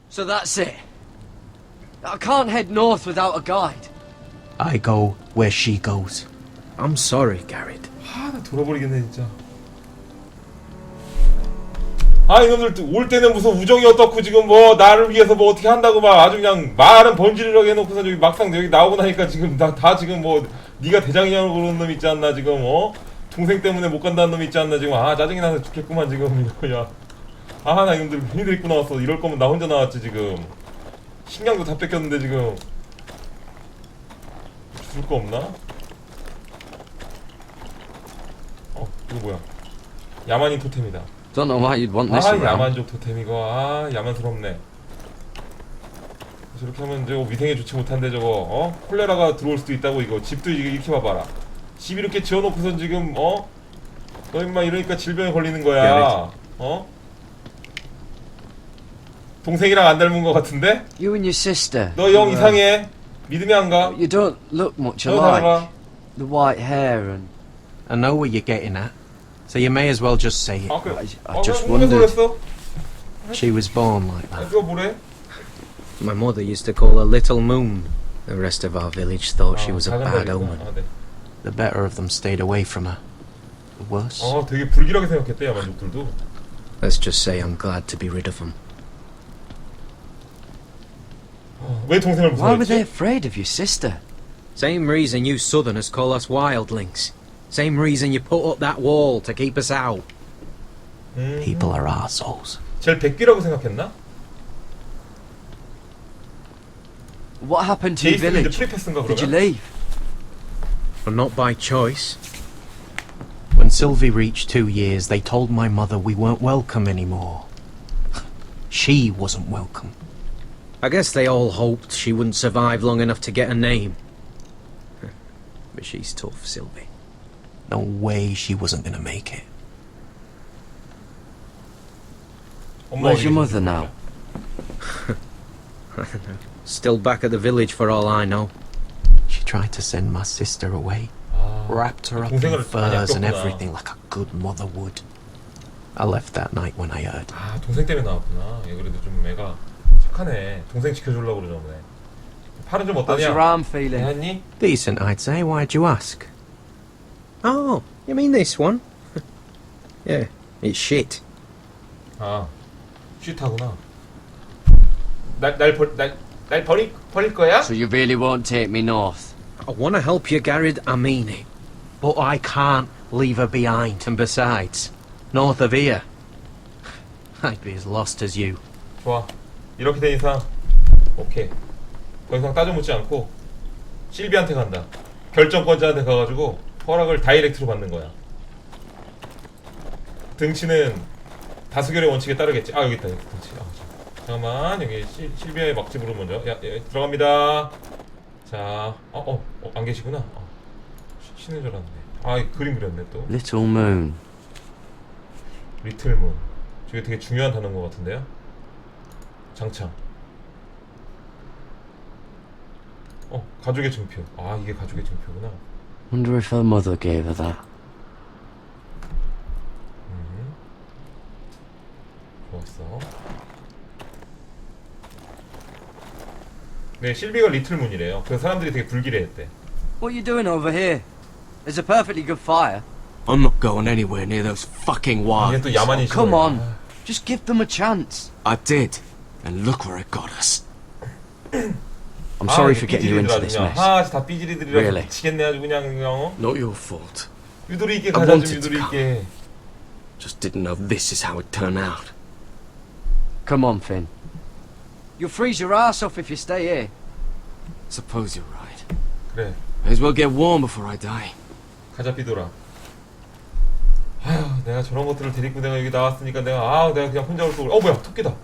So that's it. I can't head north without a guide. I go where she goes. I'm sorry, Garrett. 나 돌아버리겠네 진짜. 이놈들 올 때는 무슨 우정이 어떻고 지금 뭐 나를 위해서 뭐 어떻게 한다고 막 아주 그냥 말은 번지르르 해놓고서 저기 막상 여기 나오고 나니까 지금 다 지금 뭐 네가 대장이냐고 그러는 놈 있지 않나 지금 동생 때문에 못 간다는 놈 있지 않나 지금 짜증이 나서 죽겠구만 지금 이거. 나 이놈들 괜히 데리고 나왔어. 이럴 거면 나 혼자 나왔지 지금. 식량도 다 뺏겼는데 지금. 줄 거 없나? 이거 뭐야? 야만인 토템이다. Don't know why you'd want this around. 야만족 토템 이거. 야만스럽네. 저렇게 하면 저거 위생에 좋지 못한데 저거 콜레라가 들어올 수도 있다고 이거. 집도 이렇게 봐봐라. 집 이렇게 지어놓고선 지금 너 임마 이러니까 질병에 걸리는 거야. 동생이랑 안 닮은 거 같은데? You and your sister. 너 영 이상해. 믿음이 안 가. You don't look much alike. The white hair and... I know what you're getting at, so you may as well just say it. I just wondered. She was born like that. 그거 뭐래? My mother used to call her Little Moon. The rest of our village thought she was a bad omen. 네. The better of them stayed away from her. The worse. 되게 불길하게 생각했대 야만족들도. Let's just say I'm glad to be rid of them. 왜 동생을 Why were they 무서워했지? afraid of your sister? Same reason you Southerners call us wildlings. Same reason you put up that wall to keep us out. People are assholes. 쟤를 백귀라고 생각했나? What happened to your 제이슨인데 village? 프리패스인가 Did you 그러면? leave? But not by choice. When Sylvie reached 2 years, they told my mother we weren't welcome anymore. She wasn't welcome. I guess they all hoped she wouldn't survive long enough to get a name. But she's tough, Sylvie. No way she wasn't gonna make it. Where's your mother now? Still back at the village for all I know. She tried to send my sister away. Wrapped her up in 동생을 furs and 많이 everything like a good mother would. I left that night when I heard. 동생 때문에 나왔구나. 얘 그래도 좀 애가 착하네. 동생 지켜주려고 그러나 보네. 팔은 좀 How's your 어떠냐? arm feeling? 괜찮니? Decent, I'd say. Why'd you ask? Oh, you mean this one? Yeah, it's shit. 쉿하구나. 날 버릴 거야? So you really won't take me north? I want to help you, Garrett, I mean it. But I can't leave her behind. And besides, north of here, I'd be as lost as you. 좋아. 이렇게 된 이상 오케이. 더 이상 따져 묻지 않고 실비한테 간다. 결정권자한테 가가지고 허락을 다이렉트로 받는 거야. 등치는 다수결의 원칙에 따르겠지. 여기 있다. 여기 등치. 잠깐만 여기 실비의 막집으로 먼저. 들어갑니다. 자, 안 계시구나. 쉬는 줄 알았네. 그림 그렸네 또. Little moon. 리틀 문. 저게 되게 중요한 단어인 것 같은데요. 장창. 가족의 증표. 이게 가족의 증표구나. Wonder if her mother gave her that. 좋았어. 네, 실비가 리틀 문이래요. 그래서 사람들이 되게 불길해했대. What are you doing over here? There's a perfectly good fire. I'm not going anywhere near those fucking 얘는 또 wilds. 야만인 Come 싫어해. on. Just give them a chance. I did, and look where it got us. I'm sorry for getting you into this mess. 다 삐지리들이라 Really? 미치겠네 아주 그냥 Not your fault. 유도리 있게 I 가자 좀 wanted to 유도리 있게. Just didn't know this is how it turned out. Come on, Finn. You'll freeze your ass off if you stay here. Suppose you're right. 그래 May as well get warm before I die. 가자 삐돌아. 내가 저런 것들을 데리고 내가 여기 나왔으니까 내가 그냥 혼자 올 걸. 뭐야 토끼다.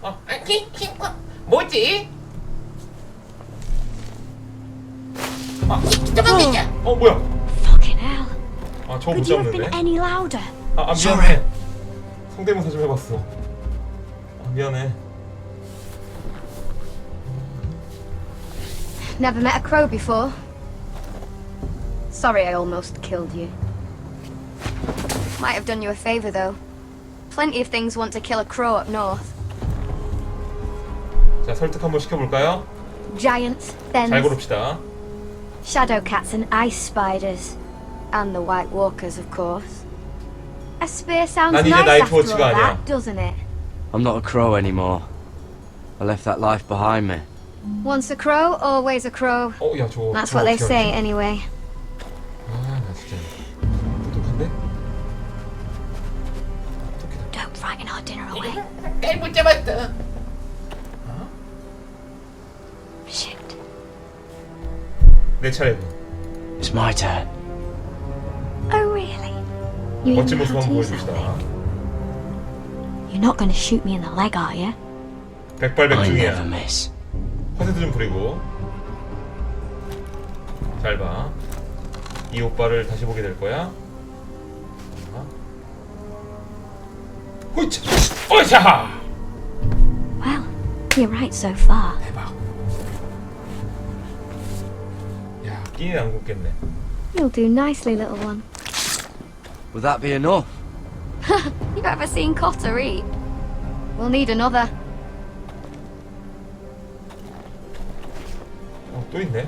뭐지? 뭐야. Fucking hell. 저거 못 Could you have been 잡는데. any louder? 미안해. 성대모사 좀 해봤어. 미안해. Never met a crow before. Sorry I almost killed you. Might have done you a favour though. Plenty of things want to kill a crow up north. 자, 설득 한번 시켜볼까요? Giants, 잘 thens, 고릅시다. shadow cats and ice spiders. And the White Walkers, of course. A spear sounds 난 이제 nice 나이트 after all 워치가 아니야. that, doesn't it? I'm not a crow anymore. I left that life behind me. Once a crow, always a crow. 야, 저거. That's 저거 what they 어떻게 say, 알지? anyway. 아, 나 진짜. 똑똑한데? Don't frighten our dinner away. 못 잡았다. Shit. 내 차례군. It's my turn. Oh, really? You 멋진 even 모습 know how 한번 to use that 보여줍시다. thing? You're not going to shoot me in the leg, are you? I never 백발백중이야. miss. 화세도 좀 부리고. 잘 봐. 이 오빠를 다시 보게 될 거야. 호이차! 어이차! Well, you're right so far. 대박. 야, 끼니 안 굽겠네. You'll do nicely, little one. Would that be enough? You ever seen Cotter eat? We'll need another. 또 있네.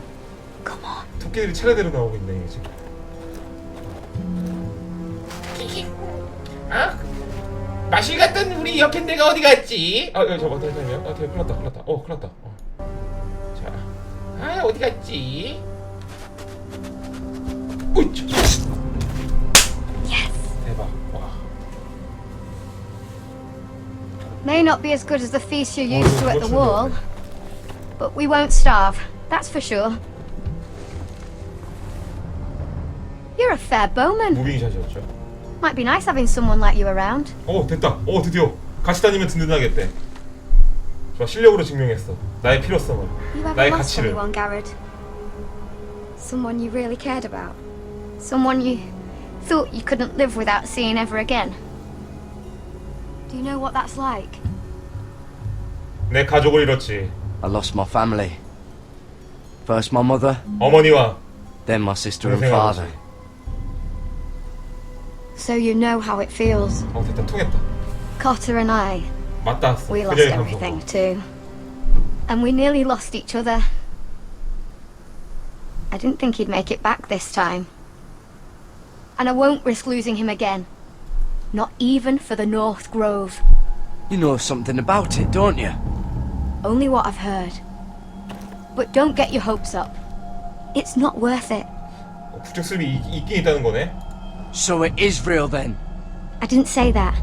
Come on. 토끼들이 차례대로 나오고 있네, 이게 지금. 마실 갔던 우리 옆에 내가 어디 갔지? 야, 저거 잠깐만요. 되게 큰일 났다. 큰일 났다. 자. 어디 갔지? 우이차! Yes. 대박. 와. May not be as good as the feast you're used to at the 멋있네. wall, but we won't starve. That's for sure. You're a fair bowman. 무빙샷이었죠. Might be nice having someone like you around. 됐다. 드디어 같이 다니면 든든하겠대. 좋아, 실력으로 증명했어. 나의 필요성을, You ever 나의 lost 가치를. anyone, Garrett? Someone you really cared about? Someone you thought you couldn't live without seeing ever again? Do you know what that's like? 내 가족을 잃었지. I lost my family. First my mother, 어머니와 then my sister and 동생을 father. 잃었지. So you know how it feels. 됐다. 통했다. Cotter and I, 맞다. we lost 그녀의 everything 감성. too. And we nearly lost each other. I didn't think he'd make it back this time. And I won't risk losing him again. Not even for the North Grove. You know something about it, don't you? Only what I've heard. But don't get your hopes up. It's not worth it. 부적술이 있긴 있다는 거네. So it is real then. I didn't say that.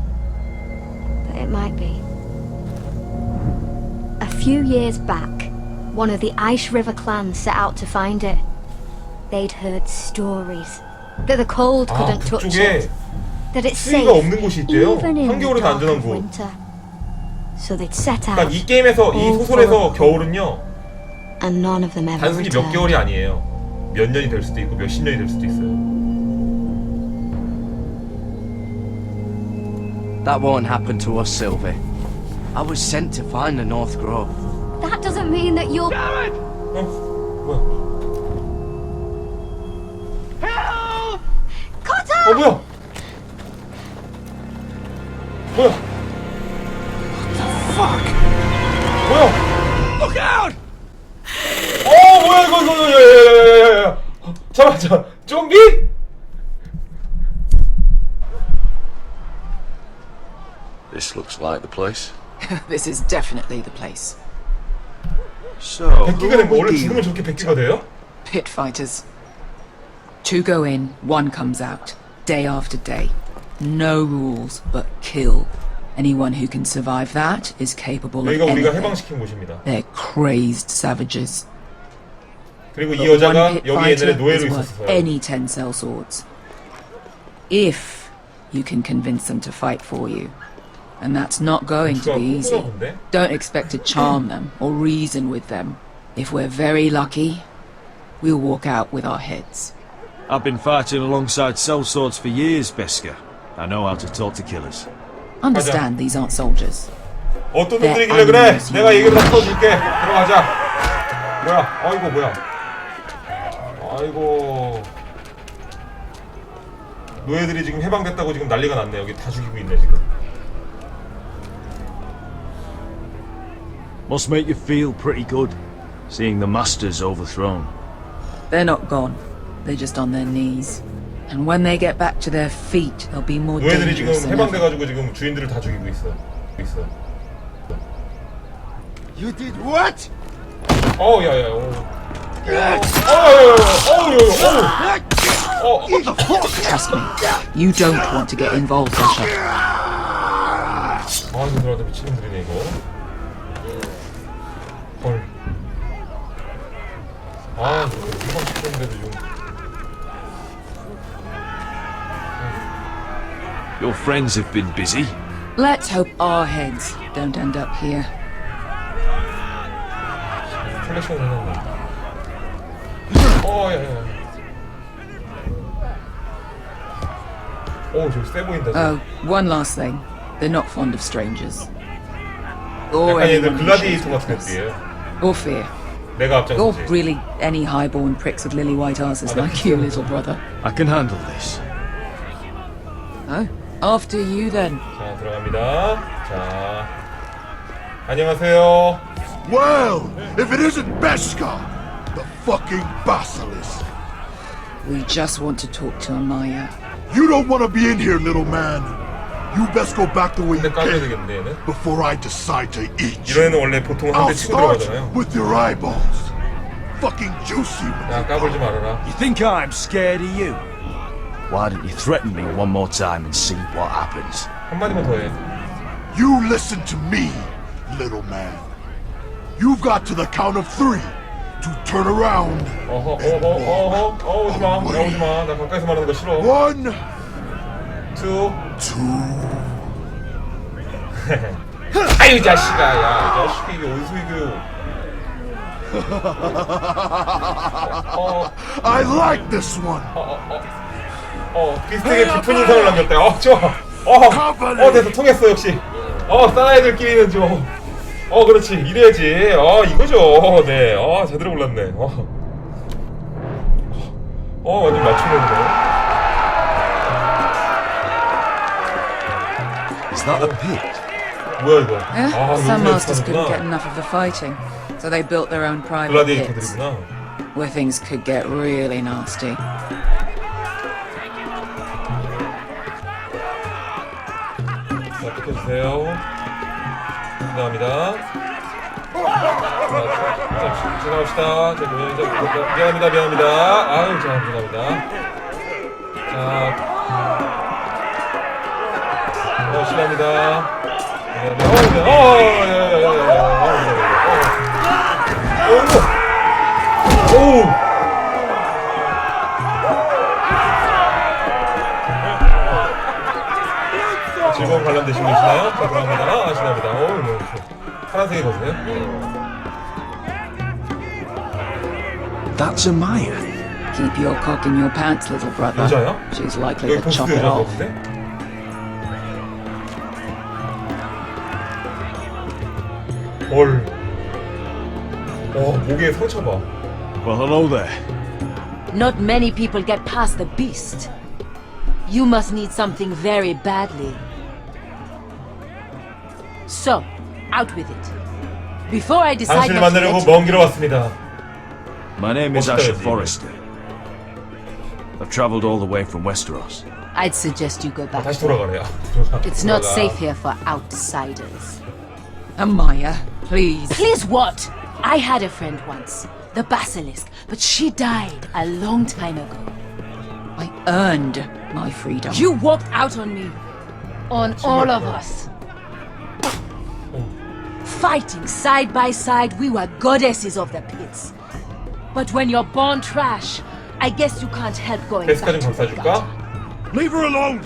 But it might be. A few years back, one of the Ice River clans set out to find it. They'd heard stories that the cold couldn't touch 북쪽에 it, that it's safe 추위가 없는 곳이 있대요. even in the 한겨울에도 dark 안전한 of 곳. winter. So they'd set 그러니까 out, 이 게임에서, 이 소설에서 겨울은요, and none of them ever 단순히 몇 returned. 개월이 아니에요. 몇 년이 될 수도 있고 몇 십 년이 될 수도 있어요. That won't happen to us, Sylvie. I was sent to find the North Grove. That doesn't mean that you'll. 뭐야? Cotter! 뭐야? 뭐야? 뭐야? Look out! 뭐야 이거 야야야야야야. 잠깐만, 좀비? This looks like the place. This is definitely the place. So, who 백기가 are 된 거 we 원래 dealing 죽으면 저렇게 백기가 돼요? Pit fighters. 2 go in, 1 comes out. Day after day. No rules, but kill. Anyone who can survive that is capable of 여기가 우리가 anything. 해방시킨 곳입니다. They're crazed savages. 그리고 이 But 여자가 one pit 여기 옛날에 fighter 노예로 is worth 있었어요. any 10 cell swords. If you can convince them to fight for you. And that's not going to be easy. 본데? Don't expect to charm them or reason with them. If we're very lucky, we'll walk out with our heads. I've been fighting alongside sellswords for years, Beska. I know how to talk to killers. Understand these aren't soldiers. 어떤 네, 놈들이길래 그래? 아니면 내가 얘기를 다 풀어줄게. 들어가자. 뭐야? 아이고 뭐야? 아이고. 노예들이 지금 해방됐다고 지금 난리가 났네. 여기 다 죽이고 있네 지금. Must make you feel pretty good, seeing the masters overthrown. They're not gone. They're just on their knees. And when they get back to their feet, they'll be more 노예들이 지금 dangerous than ever. 해방돼가지고 지금 주인들을 다 죽이고 있어. You did what? 야야야. Trust me, you don't want to get involved, Russia. 이놈들한테 미친놈들이네 이거. 헐. 이거 시켰는데도 좀. Your friends have been busy. Let's hope our heads don't end up here. 플래시가 해놨네. 야야야. 저기 세 보인다. Oh, one last thing. They're not fond of strangers. 약간 Or 얘들 anyone who 글라디에이터 shows 같은 weakness. 애들이에요. Or fear. 내가 Or 앞장서지. really any highborn pricks with lily white asses like you, little brother. I can handle this. Oh, after you then. 자, 들어갑니다. 자, 안녕하세요. Well, if it isn't Beskha, the fucking basilisk. We just want to talk to Amaya. You don't want to be in here, little man. You best go back the way you 근데 까줘야 came 되겠는데 얘는? before I decide to eat 이런 you. 애는 원래 보통 한 I'll 대 치고 start 들어가잖아요. with your eyeballs. Fucking juicy. 야, 까불지 말아라. You think I'm scared of you? Why don't you threaten me one more time and see what happens? 한마디만 더 해. You listen to me, little man. You've got to the count of 3 to turn around. 오지마. 나 가까이서 말하는 거 싫어. 1, 2. 2. 아유, 자식아. 야, 이 자식이 이게 어디서 이겨. I like this one. 비슷하게 깊은 인상을 남겼다. 좋아. 돼서 통했어, 역시. 사나이들끼리는 좀. 그렇지. 이래야지. 이거죠. 네. 제대로 골랐네. 완전 맞추네. Is that a pit? 뭐야, 이거. Yeah? Some masters couldn't get 여기서 enough of the fighting, so they built their own private pits, 글라디에이터들이구나. where things could get really nasty. 자, 비켜주세요. 감사합니다. 지나갑시다. 미안합니다. 아유, 죄송합니다. 자, 실례합니다. 즐거운 관람 되신 분이시나요? 자, 들어갑니다. 실례합니다. 파란색이 거세요? That's Amaya. Keep your cock in your pants, little brother. 여자야? She's likely 여기 to chop 보스도 it 여자 off. 같은데? 헐. 목에 상처 봐. Well, hello there. Not many people get past the beast. You must need something very badly. So, out with it. Before I decide 당신을 what to 만나려고 let 먼 길을 왔습니다. My name is 멋있다, Asher 여기. Forrester. I've travelled all the way from Westeros. I'd suggest you go back. 다시 돌아가래요. It's not safe here for outsiders. Amaya, please. Please what? I had a friend once, the Basilisk, but she died a long time ago. I earned my freedom. You walked out on me. On all of us. Fighting side by side, we were goddesses of the pits. But when you're born trash, I guess you can't help going back 베스카 좀 to the 감싸줄까? gutter. Leave her alone!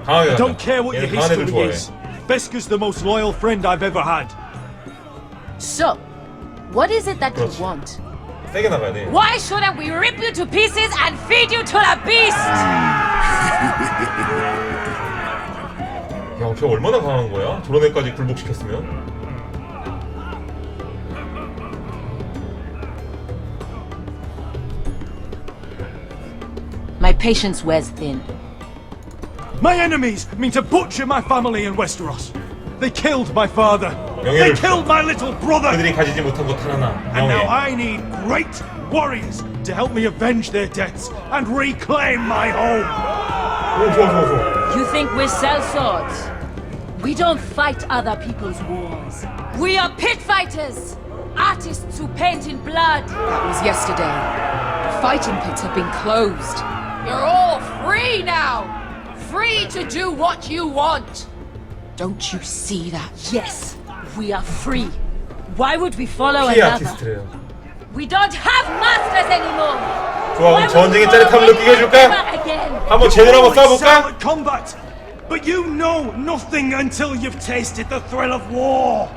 강하게 I 가자. don't care what your 얘는 강한 애들 history 좋아해. is. Beskha's the most loyal friend I've ever had. So, what is it that you 그렇지. want? 세게 나가야 돼. Why shouldn't we rip you to pieces and feed you to the beast? 야, 쟤 얼마나 강한 거야? 저런 애까지 굴복시켰으면. My patience wears thin. My enemies mean to butcher my family in Westeros. They killed my father. 명예를 killed my little brother. 그들이 가지지 못한 것 하나, And now 명예. I need great warriors to help me avenge their deaths and reclaim my home. 오, 좋아, 좋아, 좋아. You think we sell swords? We don't fight other people's wars. We are pit fighters! Artists who paint in blood! That was yesterday. The fighting pits have been closed. You're all free now! Free to do what you want! Don't you see that? Yes, we are free. Why would we follow 피해 another? 아티스트래요. We don't have masters anymore! 좋아, Why 그럼 would 전쟁의 we 짜릿함을 follow 느끼게 해줄까? ever again? 한번 제대로 한번 Excel 싸워볼까? at combat, but you know nothing until you've tasted the thrill of war.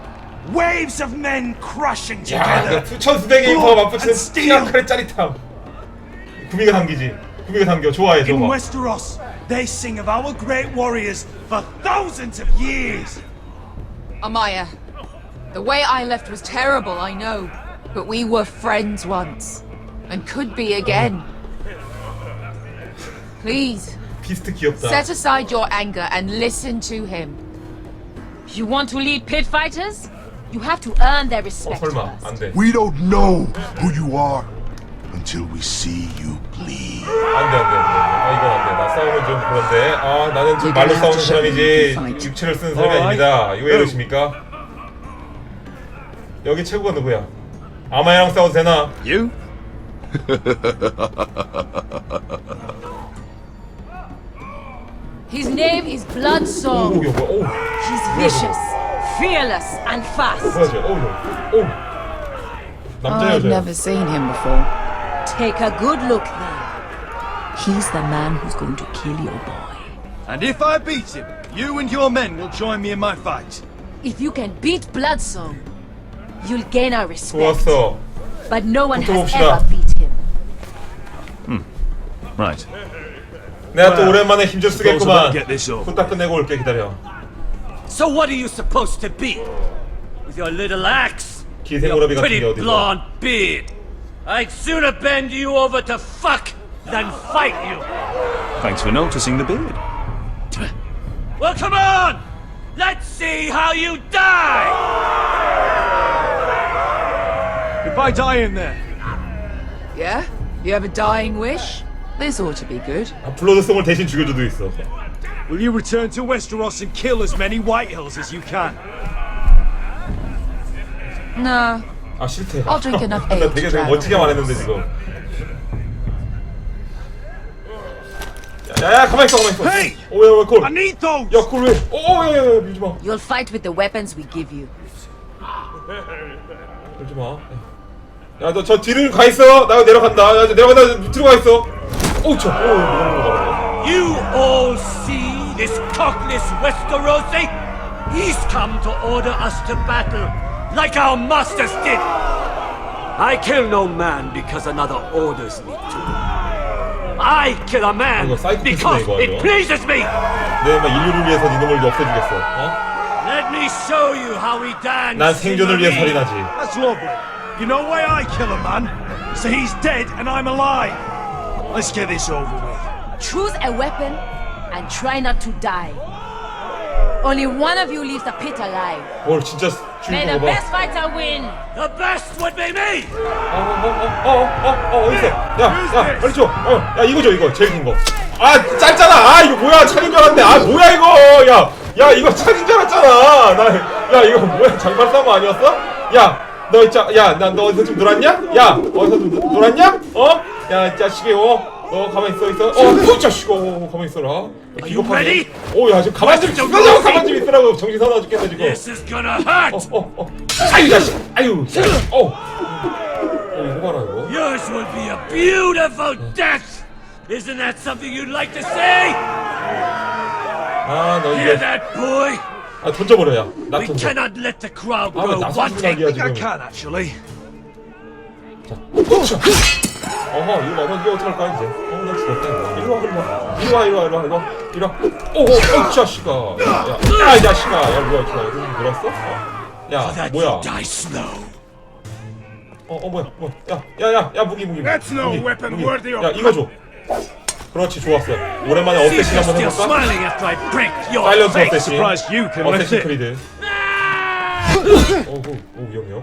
Waves of men crashing 야, together. 그 수천수백의 인파가 맞붙이는 and steel. 피아칼의 짜릿함. 구미가 당기지. 구미가 당겨. 좋아해, In 저거. Westeros, they sing of our great warriors for thousands of years. Amaya, the way I left was terrible, I know. But we were friends once. And could be again. Please, 비스트 귀엽다. set aside your anger and listen to him. You want to lead pit fighters? You have to earn their respect 설마, first. 안 돼. We don't know who you are until we see you bleed. 안 돼, 안 돼. 아, 이건 안 돼. 나 싸우면 좀 그런데. 아, 나는 좀 말로 싸우는 사람이지 육체를 쓰는 사람이 아닙니다. 이거 왜 이러십니까? 여기 최고가 누구야? 아마야랑 싸워도 되나? You? His name is Bloodsong. 오, 뭐야, 오. He's vicious, fearless, and fast. 뭐야, 저, 오. 남자 I've 여자야. never seen him before. Take a good look then. He's the man who's going to kill your boy. And if I beat him, you and your men will join me in my fight. If you can beat Bloodsong, you'll gain our respect. 좋았어. But no one has 붙어봅시다. ever beat him. Right. 내가 또 오랜만에 힘좀 Suppose I 쓰겠구만. better get this over. 후딱 끝내고 올게. 기다려. So what are you supposed to be? With your little axe? 기생오라비 같은 Pretty 게 어디서? blonde beard. I'd sooner bend you over to fuck than fight you. Thanks for noticing the beard. Well, come on! Let's see how you die! If I die in there, Yeah? You have a dying wish? This ought to be good. 아, 블러드송을 대신 죽여줘도 있어. will you return to Westeros and kill as many Whitehills as you can? No. 아, 싫대. I'll drink enough 나 ale 되게 to drown 멋지게 all 말했는데 지금. 야야, 가만 있어, 가만 있어. Hey! 오야, 콜. I need those! 야, 콜 왜? 야야야, 밀지 마. You'll fight with the weapons we give you. 밀지 마. 야, 너 저 뒤를 가 있어. 나 내려간다. 야, 내려간다. 들어가 있어. 오, 저. You all see this cockless Westerosi? He's come to order us to battle, like our masters did. I kill no man because another orders me to. I kill a man 이거 사이코패스네, because 이거, it 이거. pleases me. 내가 인류를 위해서 이놈을 없애주겠어. 어? Let me show you how we dance. 난 생존을 위해 살인하지. That's lovely. You know why I kill a man? So he's dead and I'm alive. Let's get this over with. Choose a weapon and try not to die. Only one of you leaves the pit alive. 뭘 진짜 May 죽이는 the 거 봐. best fighter win. The best would be me. 어디 있어? 야, 빨리 줘. 야, 이거 줘, 이거 제일 긴 거. 아, 짧잖아. 아, 이거 뭐야? 창인 줄 알았네. 아, 뭐야 이거? 야, 이거 창인 줄 알았잖아. 야, 이거 뭐야? 장발 싸움 아니었어? 야, 너 있자. 야, 너 어디서 좀 놀았냐? 야, 어디서 좀 놀았냐? 어? 야, 이 자식이 너 가만히 있어. 이 자식. 가만히 있어라. 비겁하네. 야, 지금 가만 좀 있으라고. 가만 좀 있으라고. 정신 사나워 죽겠네 지금. This is gonna hurt. 아유 자식. 아유. 이거 봐라 이거. Yours will be a beautiful death. Isn't that something you'd like to say? 아, 너 Hear 이거. that, boy? 아, 던져버려, 야. 나 We 던져. cannot let the crowd 아, 왜 go 나 wanting. 생각이야 지금. can actually. 어허, 이거 봐. 이거 어떡할 거야, 이제. 나 죽었다, 이거. 이리 와. 이 자식아. 야, 이 자식아. 야, 뭐야, 좀 놀았어? 야, 뭐야. Die slow. 뭐야. 야, 무기. That's no 무기, weapon 무기. worthy of. 야, 이거 줘. 그렇지, 좋았어. 오랜만에 See if 어쌔신 you're 한번 still 해볼까? smiling after I break your 사일런스 face. 어쌔신. Surprised you can lift 어쌔신 it. 크리드. 오 위험해요.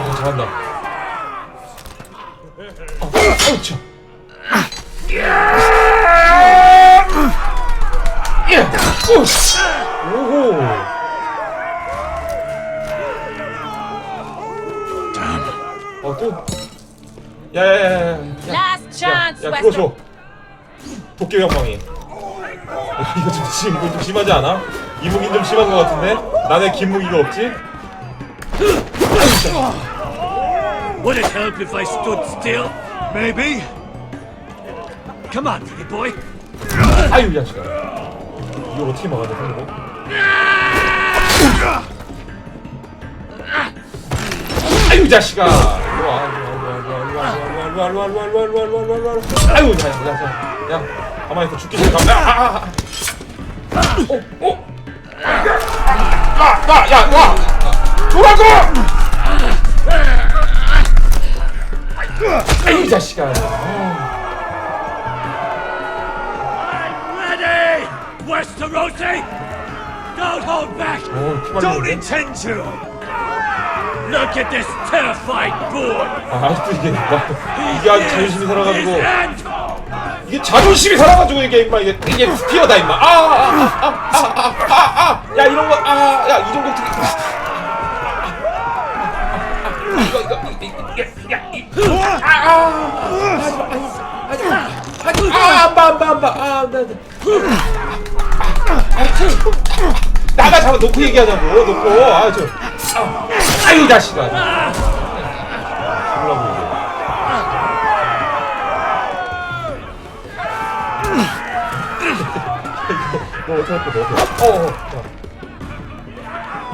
와 잘한다. 차. 오호. 또. 야야야야. Last chance, 야 그거 줘. 도깨비 형광이. 이거 좀 심하지 않아? 이 무기는 좀 심한 것 같은데? 나는 긴 무기가 없지? Would it help if I stood still? Maybe. Come on, pretty boy. 아유 이 자식아. 이걸 어떻게 막아야 돼 이거? 아유 이 자식아. 아유 야 가만히 있어 죽기 싫어. 야 돌아가. 아유 이 자식아. Ready, Westerosi! Don't hold back. Don't intend to. Look at this terrified boy. 아직도 이게 아주 자존심이 살아가지고 이게 자존심이 살아가지고 이게 임마 이게 스피어다 임마. 야 이런 거 야 이 정도 어떻게 나가 잡아 놓고 얘기하자고 놓고 아유 자식아. 너 어떻게 할 거야?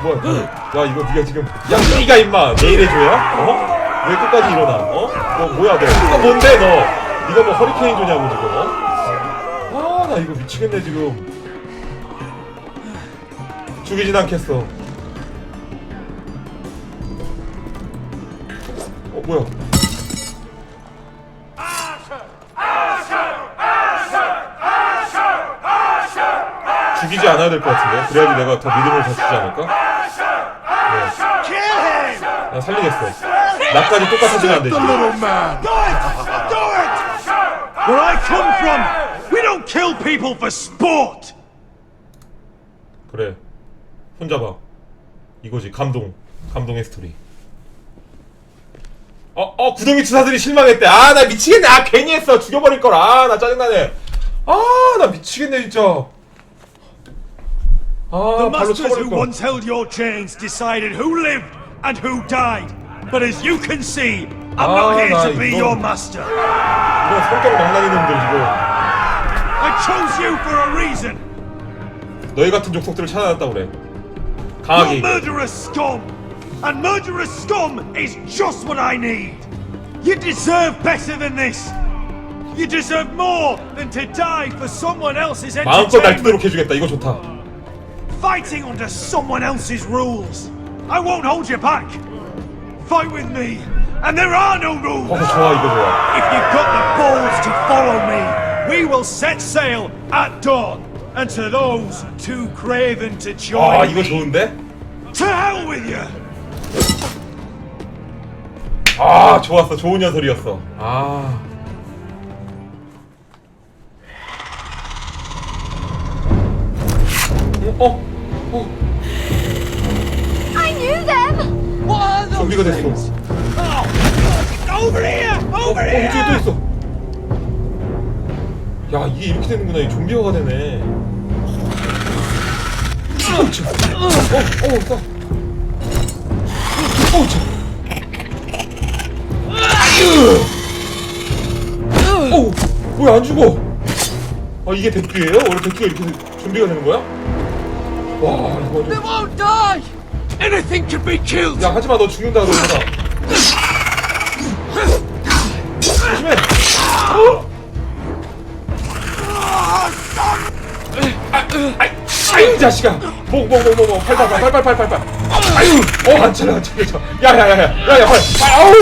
뭐야? 야 이거 네가 지금 네가 임마 내일 해줘야? 왜 끝까지 일어나? 너 뭐야 너? 이거 뭔데 너? 네가 뭐 허리케인 조냐고 지금? 나 이거 미치겠네 지금. 죽이진 않겠어. 뭐야? 죽이지 않아야 될 것 같은데? 그래야지 내가 더 믿음을 가지지 않을까? 나 살리겠어. 나까지 똑같아지면 안 되지. Where I come from, we don't kill people for sport. 그래. 손잡아. 이거지. 감동의 스토리. 구덩이 투사들이 실망했대. 나 미치겠네. 괜히 했어. 죽여버릴걸. 나 짜증나네. 나 미치겠네 진짜. The 발로 masters who 쳐버릴걸. once held your chains decided who lived and who died. But as you can see, I'm not here to be your master. 이건 성격 망나니 놈들 지금. I chose you for a reason. 너희 같은 족속들을 찾아놨다 그래. 강하게. You're murderous scum, and murderous scum is just what I need. You deserve better than this. You deserve more than to die for someone else's 마음껏 날 entertainment. 뜨도록 해주겠다. 이거 좋다. Fighting under someone else's rules. I won't hold you back. Fight with me, and there are no rules. 좋아 이거 좋아. If you've got the balls to follow me, we will set sail at dawn. And to those too craven to join 이거 me, 좋은데? to hell with you. 좋았어. 좋은 녀석이었어. I knew them! What are those 좀비가 됐어. things? Over here! Over here! 이쪽에 또 있어. 야 이게 이렇게 되는구나. 이 좀비화가 되네. 뭐야 안 죽어? 이게 데크예요? 원래 데크가 이렇게 좀비가 되는 거야? 와 이거 They 좀. won't die! Anything can be killed! 야 하지마 너 죽는다 너 이러다. 조심해. 아유 자식아. 팔. 아유 안 차려. 야야야야 빨리. 아우.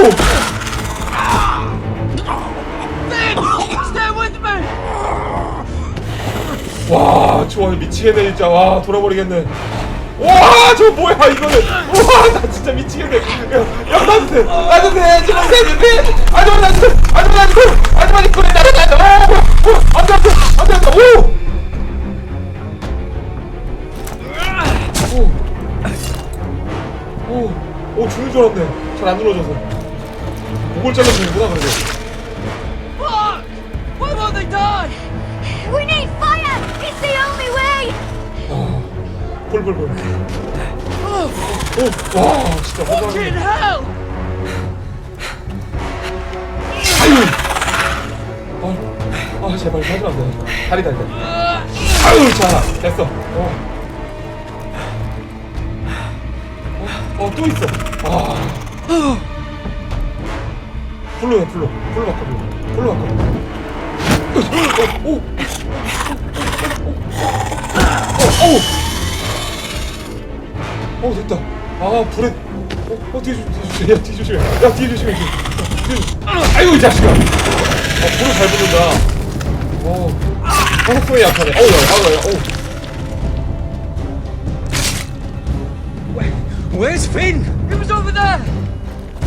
Stay with me! 와 좋아 미치겠네 진짜. 와 돌아버리겠네. 와, 저 뭐야 이거는. 와, 나 진짜 미치겠네. 야, 놔주세요. 놔주세요. 제발 놔주세요. 아줌마 놔주세요. 아줌마 놔주세요. 아줌마 이거 놔주세요. 안돼 안돼 안돼 안돼. 오, 죽는 줄 알았네. 잘 안 눌러져서. 목을 잘라도 되는구나 그래도. Why won't they die? We need fire! It's the only way! 볼. 오, 와, 진짜 Fucking hell! 아유. 제발 하지마 안 돼. 다리. 아유, 자, 됐어. 또 있어. 불로 바꿔. 됐다. 불에. 뒤에 조심해. 야, 뒤에 조심해. 아이고, 이 자식아. 불을 잘 붙는다. 화석성이 약하네. 야. Where's Finn? It was over there!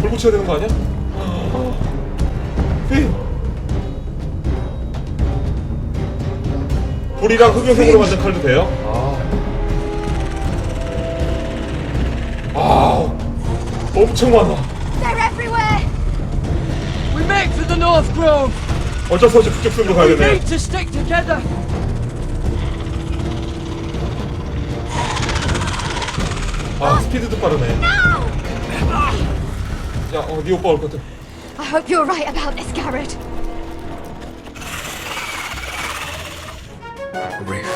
불 붙여야 되는 거 아니야? 핀! 불이랑 흑요색으로 만든 칼도 돼요? 엄청 많아. They're everywhere! We make for the North Grove! 어쩔 수 없이 북쪽 쪽으로 가야 We 되네. need to stick together! 스피드도 빠르네. 야, 네 오빠 올 것 같아. I hope you're right about this, Garrett. Riff.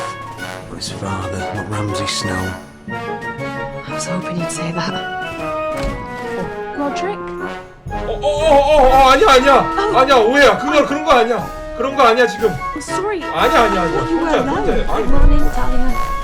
Not his father, not Ramsay Snow. I was hoping you'd say that. Roderick? 아니야, 오해야. 그런 거 아니야. 그런 거 아니야, 지금. I'm sorry. 아니야. You were 혼자. alone. 아니. Good morning, Talia.